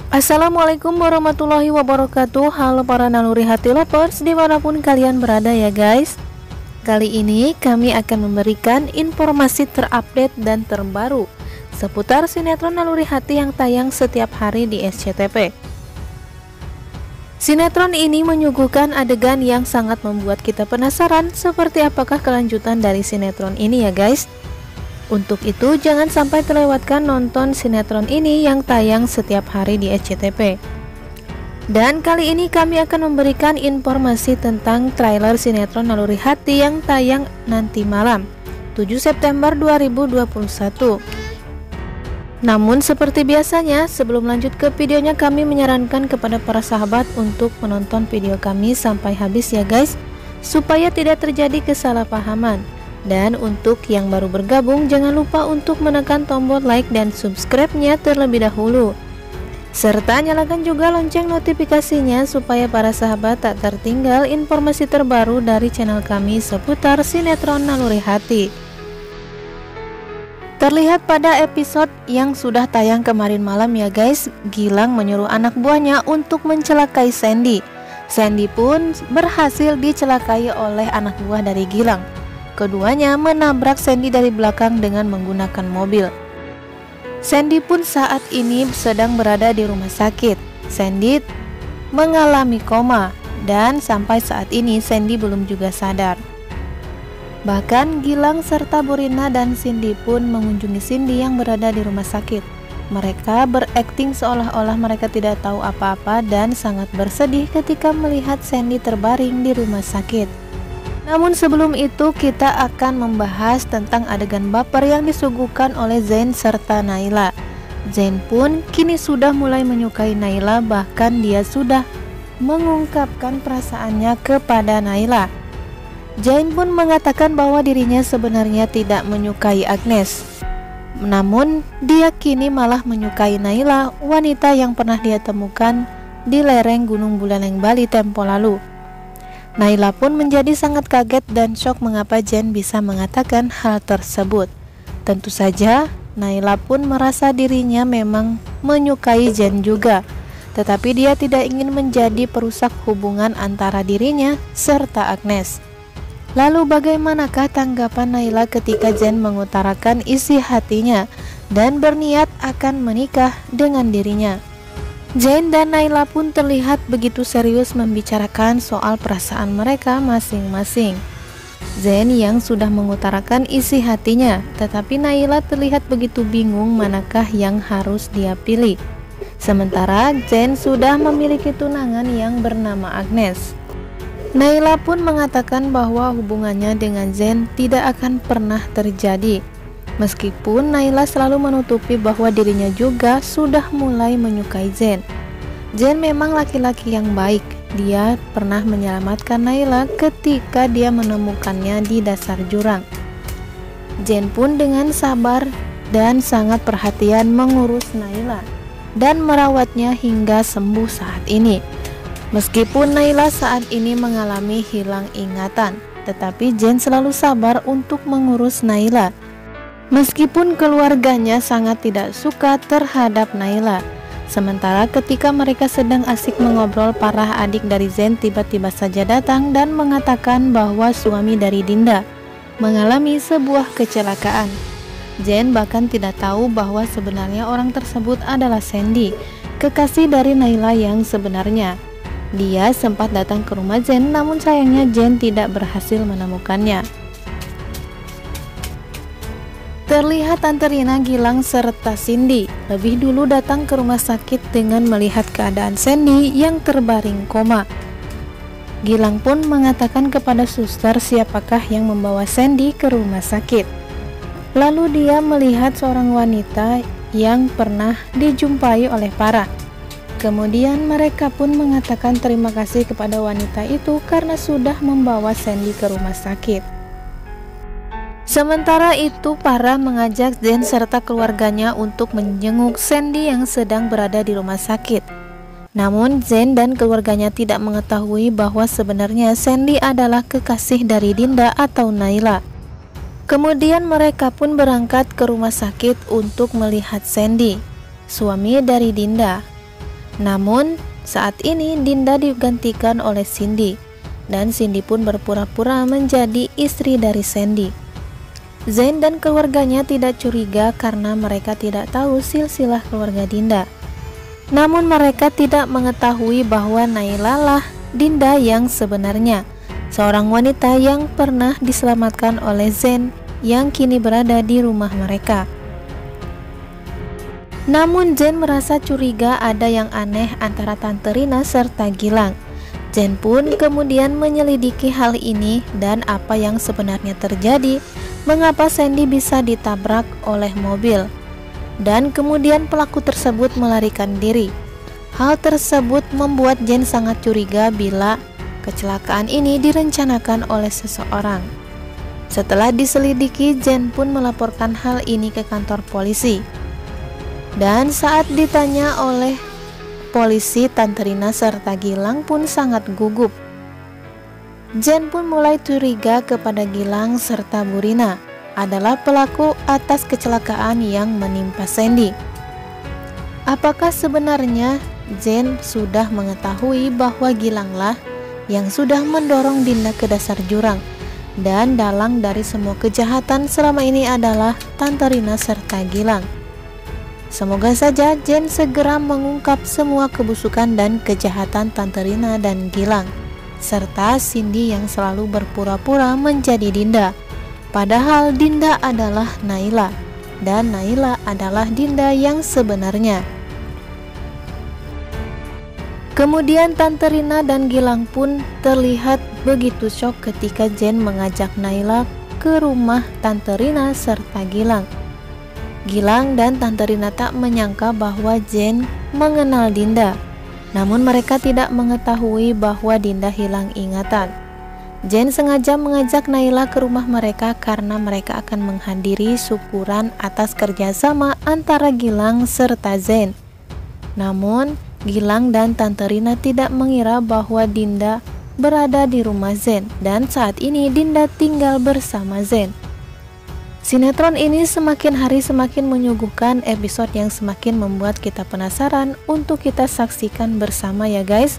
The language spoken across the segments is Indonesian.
Assalamualaikum warahmatullahi wabarakatuh. Halo para naluri hati lovers dimanapun kalian berada ya guys. Kali ini kami akan memberikan informasi terupdate dan terbaru seputar sinetron Naluri Hati yang tayang setiap hari di SCTV. Sinetron ini menyuguhkan adegan yang sangat membuat kita penasaran seperti apakah kelanjutan dari sinetron ini ya guys. Untuk itu jangan sampai terlewatkan nonton sinetron ini yang tayang setiap hari di SCTV. Dan kali ini kami akan memberikan informasi tentang trailer sinetron Naluri Hati yang tayang nanti malam 7 September 2021. Namun seperti biasanya, sebelum lanjut ke videonya, kami menyarankan kepada para sahabat untuk menonton video kami sampai habis ya guys, supaya tidak terjadi kesalahpahaman. Dan untuk yang baru bergabung, jangan lupa untuk menekan tombol like dan subscribe-nya terlebih dahulu, serta nyalakan juga lonceng notifikasinya supaya para sahabat tak tertinggal informasi terbaru dari channel kami seputar sinetron Naluri Hati. Terlihat pada episode yang sudah tayang kemarin malam ya guys, Gilang menyuruh anak buahnya untuk mencelakai Sandy. Sandy pun berhasil dicelakai oleh anak buah dari Gilang. Keduanya menabrak Sandy dari belakang dengan menggunakan mobil. Sandy pun saat ini sedang berada di rumah sakit. Sandy mengalami koma dan sampai saat ini Sandy belum juga sadar. Bahkan Gilang serta Burina dan Cindy pun mengunjungi Cindy yang berada di rumah sakit. Mereka berakting seolah-olah mereka tidak tahu apa-apa dan sangat bersedih ketika melihat Sandy terbaring di rumah sakit. Namun sebelum itu kita akan membahas tentang adegan baper yang disuguhkan oleh Zain serta Naila. Zain pun kini sudah mulai menyukai Naila, bahkan dia sudah mengungkapkan perasaannya kepada Naila. Zain pun mengatakan bahwa dirinya sebenarnya tidak menyukai Agnes. Namun dia kini malah menyukai Naila, wanita yang pernah dia temukan di lereng Gunung Buleleng Bali tempo lalu. Naila pun menjadi sangat kaget dan syok mengapa Zain bisa mengatakan hal tersebut. Tentu saja Naila pun merasa dirinya memang menyukai Zain juga, tetapi dia tidak ingin menjadi perusak hubungan antara dirinya serta Agnes. Lalu bagaimanakah tanggapan Naila ketika Zain mengutarakan isi hatinya dan berniat akan menikah dengan dirinya? Zain dan Naila pun terlihat begitu serius membicarakan soal perasaan mereka masing-masing. Zain yang sudah mengutarakan isi hatinya, tetapi Naila terlihat begitu bingung manakah yang harus dia pilih. Sementara Zain sudah memiliki tunangan yang bernama Agnes. Naila pun mengatakan bahwa hubungannya dengan Zain tidak akan pernah terjadi. Meskipun Naila selalu menutupi bahwa dirinya juga sudah mulai menyukai Zain. Zain memang laki-laki yang baik. Dia pernah menyelamatkan Naila ketika dia menemukannya di dasar jurang. Zain pun dengan sabar dan sangat perhatian mengurus Naila dan merawatnya hingga sembuh saat ini. Meskipun Naila saat ini mengalami hilang ingatan, tetapi Zain selalu sabar untuk mengurus Naila. Meskipun keluarganya sangat tidak suka terhadap Naila. Sementara ketika mereka sedang asik mengobrol, para adik dari Zain tiba-tiba saja datang dan mengatakan bahwa suami dari Dinda mengalami sebuah kecelakaan. Zain bahkan tidak tahu bahwa sebenarnya orang tersebut adalah Sandy, kekasih dari Naila yang sebenarnya. Dia sempat datang ke rumah Zain, namun sayangnya Zain tidak berhasil menemukannya. Terlihat Tante Rina, Gilang, serta Cindy lebih dulu datang ke rumah sakit dengan melihat keadaan Sandy yang terbaring koma. Gilang pun mengatakan kepada suster siapakah yang membawa Sandy ke rumah sakit. Lalu dia melihat seorang wanita yang pernah dijumpai oleh Farah. Kemudian mereka pun mengatakan terima kasih kepada wanita itu karena sudah membawa Sandy ke rumah sakit. Sementara itu, Farah mengajak Zain serta keluarganya untuk menjenguk Sandy yang sedang berada di rumah sakit. Namun Zain dan keluarganya tidak mengetahui bahwa sebenarnya Sandy adalah kekasih dari Dinda atau Naila. Kemudian mereka pun berangkat ke rumah sakit untuk melihat Sandy, suami dari Dinda. Namun saat ini Dinda digantikan oleh Cindy, dan Cindy pun berpura-pura menjadi istri dari Sandy. Zain dan keluarganya tidak curiga karena mereka tidak tahu silsilah keluarga Dinda. Namun mereka tidak mengetahui bahwa Naila lah Dinda yang sebenarnya, seorang wanita yang pernah diselamatkan oleh Zain yang kini berada di rumah mereka. Namun Zain merasa curiga ada yang aneh antara Tante Rina serta Gilang. Zain pun kemudian menyelidiki hal ini dan apa yang sebenarnya terjadi, mengapa Sandy bisa ditabrak oleh mobil, dan kemudian pelaku tersebut melarikan diri. Hal tersebut membuat Zain sangat curiga bila kecelakaan ini direncanakan oleh seseorang. Setelah diselidiki, Zain pun melaporkan hal ini ke kantor polisi. Dan saat ditanya oleh polisi, Tante Rina serta Gilang pun sangat gugup. Zain pun mulai curiga kepada Gilang serta Bu Rina adalah pelaku atas kecelakaan yang menimpa Sandy. Apakah sebenarnya Zain sudah mengetahui bahwa Gilanglah yang sudah mendorong Dinda ke dasar jurang, dan dalang dari semua kejahatan selama ini adalah Tante Rina serta Gilang? Semoga saja Zain segera mengungkap semua kebusukan dan kejahatan Tante Rina dan Gilang, serta Cindy yang selalu berpura-pura menjadi Dinda, padahal Dinda adalah Naila, dan Naila adalah Dinda yang sebenarnya. Kemudian Tante Rina dan Gilang pun terlihat begitu syok ketika Zain mengajak Naila ke rumah Tante Rina serta Gilang. Gilang dan Tante Rina tak menyangka bahwa Zain mengenal Dinda, namun mereka tidak mengetahui bahwa Dinda hilang ingatan. Zain sengaja mengajak Naila ke rumah mereka karena mereka akan menghadiri syukuran atas kerjasama antara Gilang serta Zain. Namun Gilang dan Tante Rina tidak mengira bahwa Dinda berada di rumah Zain, dan saat ini Dinda tinggal bersama Zain. Sinetron ini semakin hari semakin menyuguhkan episode yang semakin membuat kita penasaran untuk kita saksikan bersama ya guys.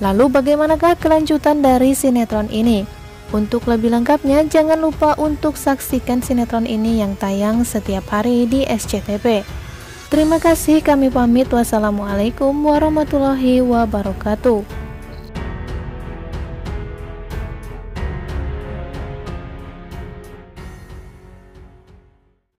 Lalu bagaimanakah kelanjutan dari sinetron ini? Untuk lebih lengkapnya jangan lupa untuk saksikan sinetron ini yang tayang setiap hari di SCTV. Terima kasih, kami pamit. Wassalamualaikum warahmatullahi wabarakatuh.